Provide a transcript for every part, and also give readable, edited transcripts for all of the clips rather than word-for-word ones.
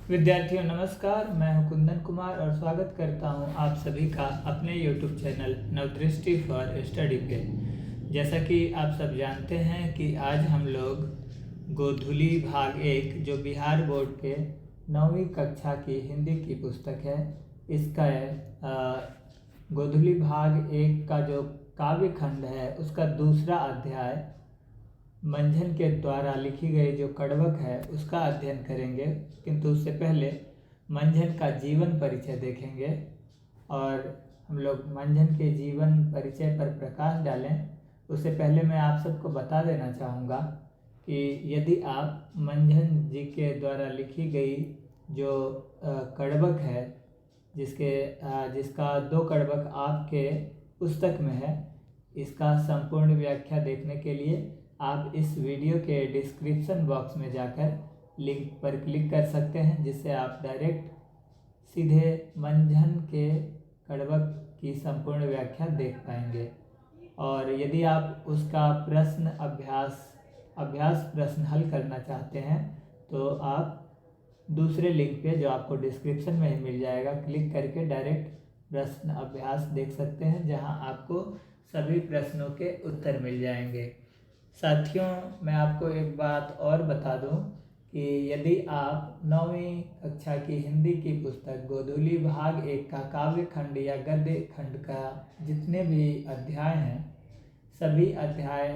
विद्यार्थियों नमस्कार, मैं हूं कुंदन कुमार और स्वागत करता हूं आप सभी का अपने YouTube चैनल नवदृष्टि फॉर स्टडी पे। जैसा कि आप सब जानते हैं कि आज हम लोग गोधुली भाग 1 जो बिहार बोर्ड के 9वीं कक्षा की हिंदी की पुस्तक है, इसका गोधुली भाग 1 का जो काव्य खंड है उसका दूसरा अध्याय मंझन के द्वारा लिखी गई जो कड़वक है उसका अध्ययन करेंगे। किंतु उससे पहले मंझन का जीवन परिचय देखेंगे और हम लोग मंझन के जीवन परिचय पर प्रकाश डालें उससे पहले मैं आप सबको बता देना चाहूँगा कि यदि आप मंझन जी के द्वारा लिखी गई जो कड़वक है जिसका 2 कड़वक आपके पुस्तक में है, इसका संपूर्ण व्याख्या देखने के लिए आप इस वीडियो के डिस्क्रिप्शन बॉक्स में जाकर लिंक पर क्लिक कर सकते हैं, जिससे आप डायरेक्ट सीधे मंझन के कड़वक की संपूर्ण व्याख्या देख पाएंगे। और यदि आप उसका अभ्यास प्रश्न हल करना चाहते हैं तो आप दूसरे लिंक पे जो आपको डिस्क्रिप्शन में ही मिल जाएगा क्लिक करके डायरेक्ट प्रश्न अभ्यास देख सकते हैं, जहां आपको सभी प्रश्नों के उत्तर मिल जाएंगे। साथियों, मैं आपको एक बात और बता दूं कि यदि आप 9वीं कक्षा की हिंदी की पुस्तक गोधुली भाग 1 का काव्य खंड या गद्य खंड का जितने भी अध्याय हैं, सभी अध्याय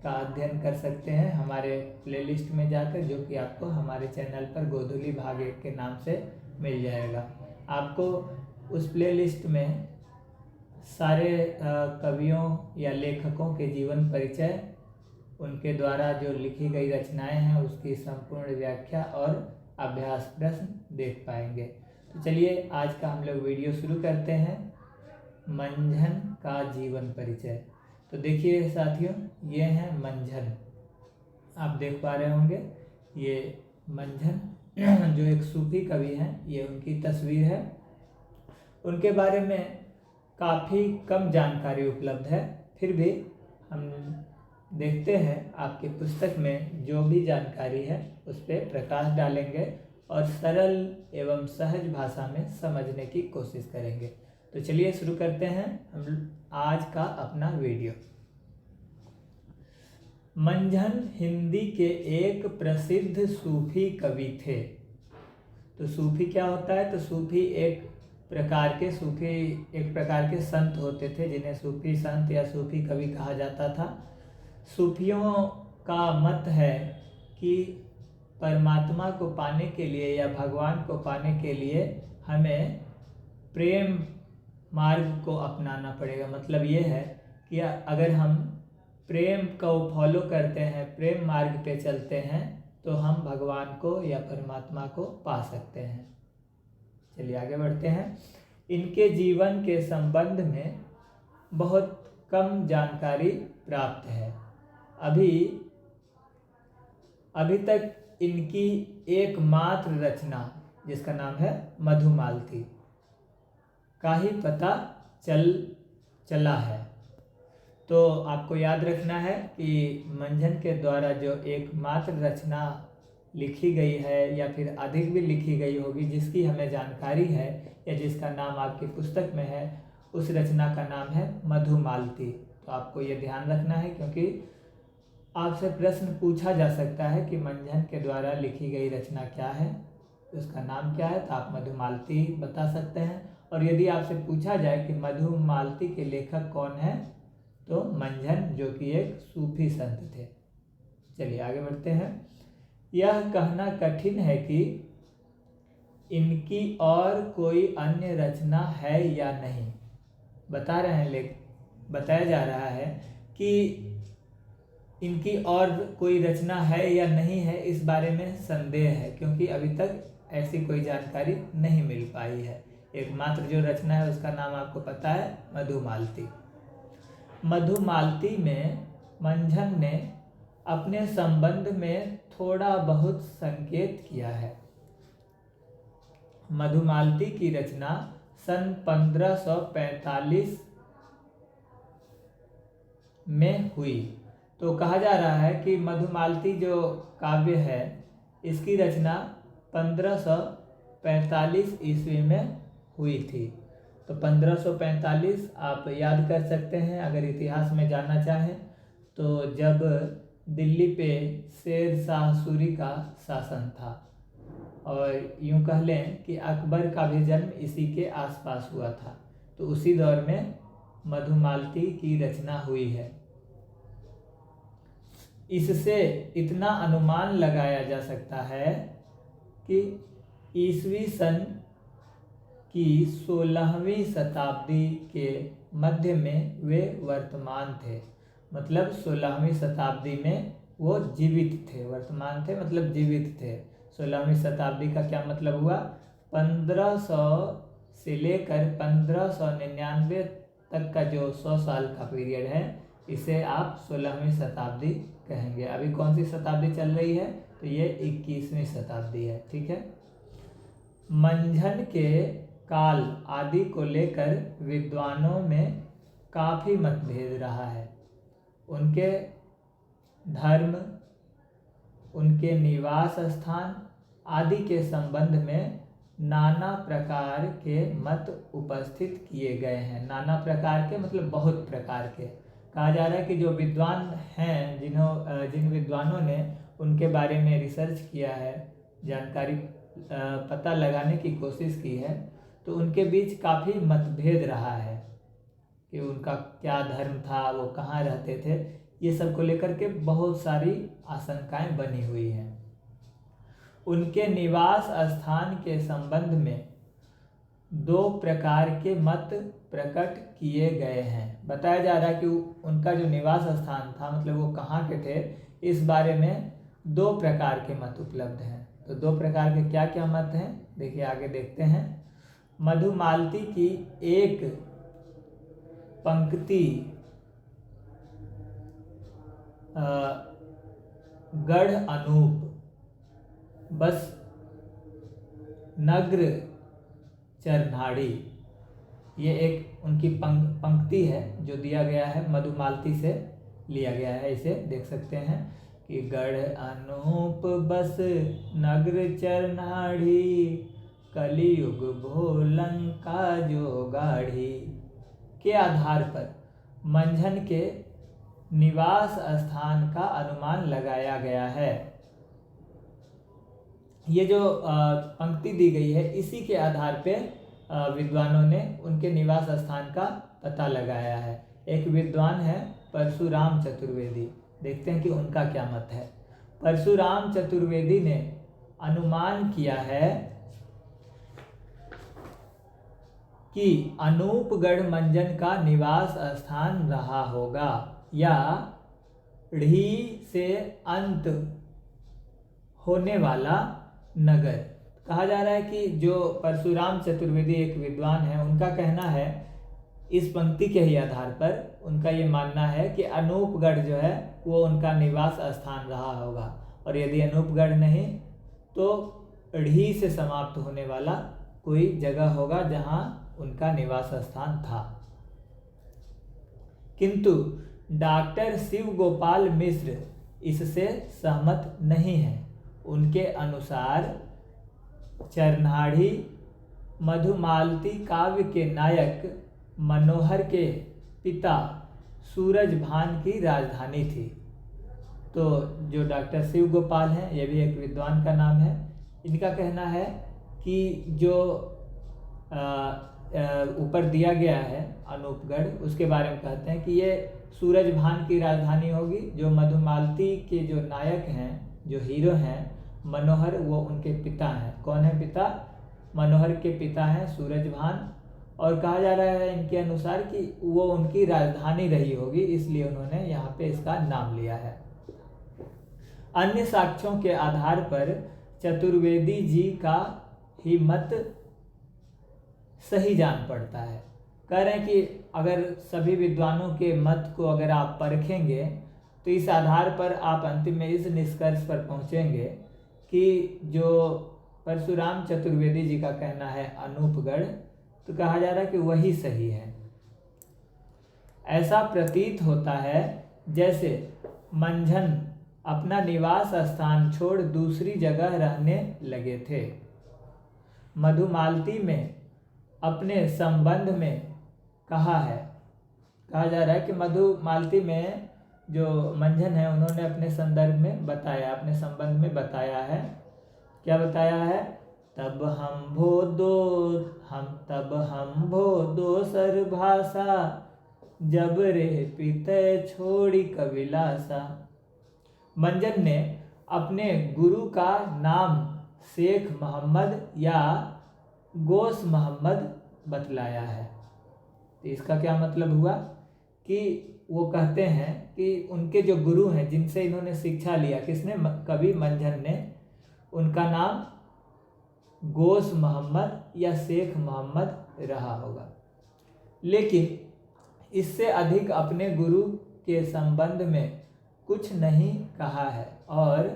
का अध्ययन कर सकते हैं हमारे प्लेलिस्ट में जाकर, जो कि आपको हमारे चैनल पर गोधुली भाग 1 के नाम से मिल जाएगा। आपको उस प्लेलिस्ट में सारे कवियों या लेखकों के जीवन परिचय, उनके द्वारा जो लिखी गई रचनाएं हैं उसकी संपूर्ण व्याख्या और अभ्यास प्रश्न देख पाएंगे। तो चलिए आज का हम लोग वीडियो शुरू करते हैं, मंझन का जीवन परिचय। तो देखिए साथियों, ये हैं मंझन, आप देख पा रहे होंगे ये मंझन जो एक सूफी कवि हैं, ये उनकी तस्वीर है। उनके बारे में काफ़ी कम जानकारी उपलब्ध है, फिर भी हम देखते हैं आपकी पुस्तक में जो भी जानकारी है उस पर प्रकाश डालेंगे और सरल एवं सहज भाषा में समझने की कोशिश करेंगे। तो चलिए शुरू करते हैं हम आज का अपना वीडियो। मंझन हिंदी के एक प्रसिद्ध सूफी कवि थे। तो सूफी क्या होता है? तो सूफी एक प्रकार के संत होते थे, जिन्हें सूफी संत या सूफी कवि कहा जाता था। सूफियों का मत है कि परमात्मा को पाने के लिए या भगवान को पाने के लिए हमें प्रेम मार्ग को अपनाना पड़ेगा। मतलब ये है कि अगर हम प्रेम को फॉलो करते हैं, प्रेम मार्ग पे चलते हैं, तो हम भगवान को या परमात्मा को पा सकते हैं। चलिए आगे बढ़ते हैं। इनके जीवन के संबंध में बहुत कम जानकारी प्राप्त है। अभी तक इनकी एकमात्र रचना, जिसका नाम है मधुमालती, का ही पता चला है। तो आपको याद रखना है कि मंझन के द्वारा जो एकमात्र रचना लिखी गई है या फिर अधिक भी लिखी गई होगी, जिसकी हमें जानकारी है या जिसका नाम आपकी पुस्तक में है, उस रचना का नाम है मधुमालती। तो आपको ये ध्यान रखना है, क्योंकि आपसे प्रश्न पूछा जा सकता है कि मंझन के द्वारा लिखी गई रचना क्या है, उसका नाम क्या है, तो आप मधुमालती बता सकते हैं। और यदि आपसे पूछा जाए कि मधुमालती के लेखक कौन है, तो मंझन, जो कि एक सूफी संत थे। चलिए आगे बढ़ते हैं। यह कहना कठिन है कि इनकी और कोई अन्य रचना है या नहीं। बताया जा रहा है कि इनकी और कोई रचना है या नहीं है, इस बारे में संदेह है, क्योंकि अभी तक ऐसी कोई जानकारी नहीं मिल पाई है। एकमात्र जो रचना है उसका नाम आपको पता है, मधुमालती। मधुमालती में मंझन ने अपने संबंध में थोड़ा बहुत संकेत किया है। मधुमालती की रचना सन 1545 में हुई। तो कहा जा रहा है कि मधुमालती जो काव्य है, इसकी रचना 1545 1545 ईस्वी में हुई थी। तो 1545 आप याद कर सकते हैं अगर इतिहास में जानना चाहें तो, जब दिल्ली पे शेर शाह सूरी का शासन था, और यूं कह लें कि अकबर का भी जन्म इसी के आसपास हुआ था। तो उसी दौर में मधुमालती की रचना हुई है। इससे इतना अनुमान लगाया जा सकता है कि ईस्वी सन की 16वीं शताब्दी के मध्य में वे वर्तमान थे। मतलब 16वीं शताब्दी में वो जीवित थे। वर्तमान थे मतलब जीवित थे। 16वीं शताब्दी का क्या मतलब हुआ? 1500 से लेकर 1599 तक का जो 100 साल का पीरियड है, इसे आप 16वीं शताब्दी कहेंगे। अभी कौन सी शताब्दी चल रही है? तो ये 21वीं शताब्दी है। ठीक है। मंझन के काल आदि को लेकर विद्वानों में काफ़ी मतभेद रहा है। उनके धर्म, उनके निवास स्थान आदि के संबंध में नाना प्रकार के मत उपस्थित किए गए हैं। नाना प्रकार के मतलब बहुत प्रकार के। कहा जा रहा है कि जो विद्वान हैं, जिन विद्वानों ने उनके बारे में रिसर्च किया है, जानकारी पता लगाने की कोशिश की है, तो उनके बीच काफ़ी मतभेद रहा है कि उनका क्या धर्म था, वो कहाँ रहते थे। ये सब को लेकर के बहुत सारी आशंकाएं बनी हुई हैं। उनके निवास स्थान के संबंध में 2 प्रकार के मत प्रकट किए गए हैं। बताया जा रहा है कि उनका जो निवास स्थान था, मतलब वो कहाँ के थे, इस बारे में 2 प्रकार के मत उपलब्ध हैं। तो 2 प्रकार के क्या क्या मत हैं, देखिए आगे देखते हैं। मधुमालती की एक पंक्ति गढ़ अनूप बस नग्र चरनाड़ी, ये एक उनकी पंक्ति है जो दिया गया है, मधुमालती से लिया गया है। इसे देख सकते हैं कि गढ़ अनूप बस नग्र चरनाड़ी, कलियुग भोलंका जो गाढ़ी के आधार पर मंझन के निवास स्थान का अनुमान लगाया गया है। ये जो पंक्ति दी गई है, इसी के आधार पे विद्वानों ने उनके निवास स्थान का पता लगाया है। एक विद्वान है परशुराम चतुर्वेदी, देखते हैं कि उनका क्या मत है। परशुराम चतुर्वेदी ने अनुमान किया है कि अनूपगढ़ मंजन का निवास स्थान रहा होगा, या ढ़ी से अंत होने वाला नगर। कहा जा रहा है कि जो परशुराम चतुर्वेदी एक विद्वान है, उनका कहना है, इस पंक्ति के ही आधार पर उनका ये मानना है कि अनूपगढ़ जो है वो उनका निवास स्थान रहा होगा, और यदि अनूपगढ़ नहीं तो ढ़ी से समाप्त होने वाला कोई जगह होगा जहां उनका निवास स्थान था। किंतु डॉक्टर शिव गोपाल मिश्र इससे सहमत नहीं है। उनके अनुसार चरनाड़ी मधुमालती काव्य के नायक मनोहर के पिता सूरजभान की राजधानी थी। तो जो डॉक्टर शिव गोपाल हैं, ये भी एक विद्वान का नाम है। इनका कहना है कि जो ऊपर दिया गया है अनूपगढ़, उसके बारे में कहते हैं कि ये सूरजभान की राजधानी होगी। जो मधुमालती के जो नायक हैं, जो हीरो हैं मनोहर, वो उनके पिता हैं। कौन है पिता? मनोहर के पिता हैं सूरजभान। और कहा जा रहा है इनके अनुसार कि वो उनकी राजधानी रही होगी, इसलिए उन्होंने यहाँ पे इसका नाम लिया है। अन्य साक्ष्यों के आधार पर चतुर्वेदी जी का ही मत सही जान पड़ता है। कह रहे हैं कि अगर सभी विद्वानों के मत को अगर आप परखेंगे तो इस आधार पर आप अंतिम में इस निष्कर्ष पर पहुंचेंगे कि जो परशुराम चतुर्वेदी जी का कहना है अनूपगढ़, तो कहा जा रहा है कि वही सही है। ऐसा प्रतीत होता है जैसे मंझन अपना निवास स्थान छोड़ दूसरी जगह रहने लगे थे। मधुमालती में अपने संबंध में कहा है। कहा जा रहा है कि मधुमालती में जो मंझन है उन्होंने अपने संदर्भ में बताया, अपने संबंध में बताया है। क्या बताया है? तब हम भो दोसर भाषा, जब रे पितय छोड़ी कविलासा। मंझन ने अपने गुरु का नाम शेख मोहम्मद या गोस मोहम्मद बतलाया है। तो इसका क्या मतलब हुआ कि वो कहते हैं कि उनके जो गुरु हैं जिनसे इन्होंने शिक्षा लिया, किसने? कवि मंझन ने, उनका नाम गोस मोहम्मद या शेख मोहम्मद रहा होगा। लेकिन इससे अधिक अपने गुरु के संबंध में कुछ नहीं कहा है और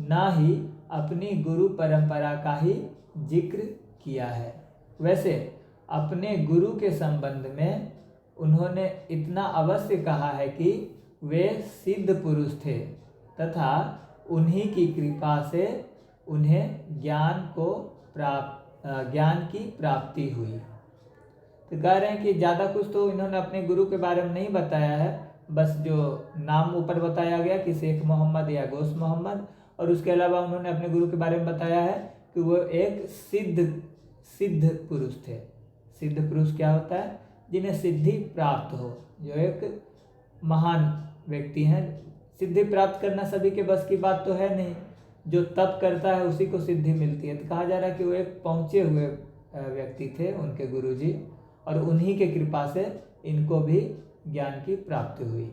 ना ही अपनी गुरु परंपरा का ही जिक्र किया है। वैसे अपने गुरु के संबंध में उन्होंने इतना अवश्य कहा है कि वे सिद्ध पुरुष थे तथा उन्हीं की कृपा से उन्हें ज्ञान की प्राप्ति हुई। तो कह रहे हैं कि ज़्यादा कुछ तो इन्होंने अपने गुरु के बारे में नहीं बताया है, बस जो नाम ऊपर बताया गया कि शेख मोहम्मद या गोस मोहम्मद, और उसके अलावा उन्होंने अपने गुरु के बारे में बताया है कि वो एक सिद्ध पुरुष थे। सिद्ध पुरुष क्या होता है? जिन्हें सिद्धि प्राप्त हो, जो एक महान व्यक्ति हैं। सिद्धि प्राप्त करना सभी के बस की बात तो है नहीं, जो तप करता है उसी को सिद्धि मिलती है। तो कहा जा रहा है कि वो एक पहुँचे हुए व्यक्ति थे उनके गुरुजी, और उन्हीं के कृपा से इनको भी ज्ञान की प्राप्ति हुई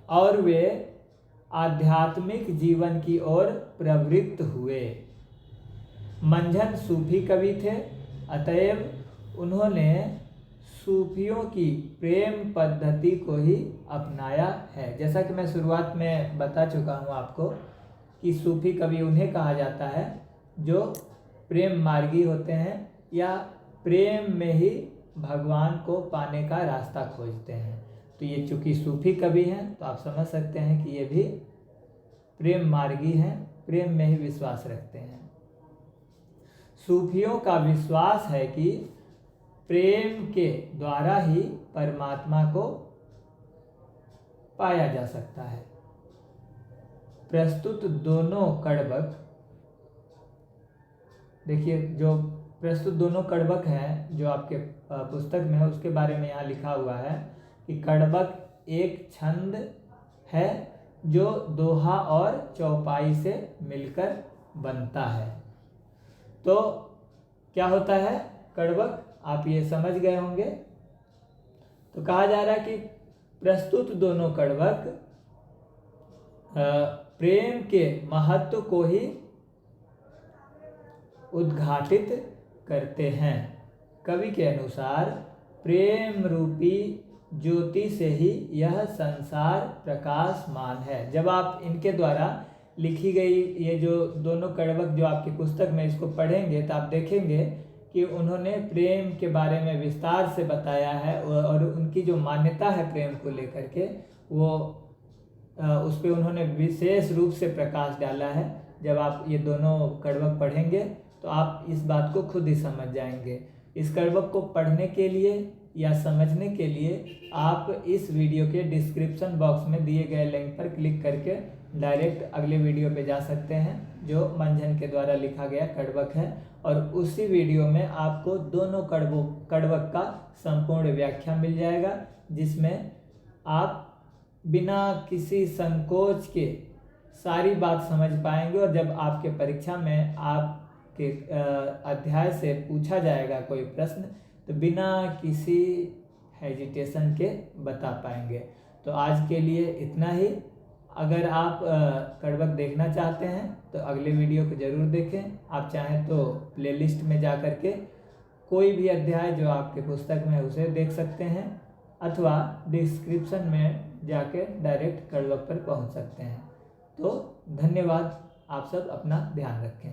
और वे आध्यात्मिक जीवन की ओर प्रवृत्त हुए। मंझन सूफी कवि थे, अतएव उन्होंने सूफियों की प्रेम पद्धति को ही अपनाया है। जैसा कि मैं शुरुआत में बता चुका हूँ आपको कि सूफी कवि उन्हें कहा जाता है जो प्रेम मार्गी होते हैं या प्रेम में ही भगवान को पाने का रास्ता खोजते हैं। तो ये चूँकि सूफी कवि हैं तो आप समझ सकते हैं कि ये भी प्रेम मार्गी हैं, प्रेम में ही विश्वास रखते हैं। सूफियों का विश्वास है कि प्रेम के द्वारा ही परमात्मा को पाया जा सकता है। प्रस्तुत दोनों कड़बक, देखिए जो प्रस्तुत दोनों कड़बक हैं जो आपके पुस्तक में है उसके बारे में यहाँ लिखा हुआ है कि कड़बक एक छंद है जो दोहा और चौपाई से मिलकर बनता है। तो क्या होता है कड़बक, आप ये समझ गए होंगे। तो कहा जा रहा है कि प्रस्तुत दोनों कड़बक प्रेम के महत्व को ही उद्घाटित करते हैं। कवि के अनुसार प्रेम रूपी ज्योति से ही यह संसार प्रकाशमान है। जब आप इनके द्वारा लिखी गई ये जो दोनों कड़बक जो आपकी पुस्तक में इसको पढ़ेंगे तो आप देखेंगे कि उन्होंने प्रेम के बारे में विस्तार से बताया है और उनकी जो मान्यता है प्रेम को लेकर के वो उस पर उन्होंने विशेष रूप से प्रकाश डाला है। जब आप ये दोनों कड़बक पढ़ेंगे तो आप इस बात को खुद ही समझ जाएंगे। इस कड़बक को पढ़ने के लिए या समझने के लिए आप इस वीडियो के डिस्क्रिप्शन बॉक्स में दिए गए लिंक पर क्लिक करके डायरेक्ट अगले वीडियो पे जा सकते हैं जो मंझन के द्वारा लिखा गया कड़बक है, और उसी वीडियो में आपको दोनों कड़बक का संपूर्ण व्याख्या मिल जाएगा जिसमें आप बिना किसी संकोच के सारी बात समझ पाएंगे। और जब आपके परीक्षा में आपके अध्याय से पूछा जाएगा कोई प्रश्न तो बिना किसी हेजिटेशन के बता पाएंगे। तो आज के लिए इतना ही। अगर आप कड़बक देखना चाहते हैं तो अगले वीडियो को ज़रूर देखें। आप चाहें तो प्लेलिस्ट में जा कर के कोई भी अध्याय जो आपके पुस्तक में है उसे देख सकते हैं, अथवा डिस्क्रिप्शन में जाके डायरेक्ट कड़बक पर पहुंच सकते हैं। तो धन्यवाद। आप सब अपना ध्यान रखें।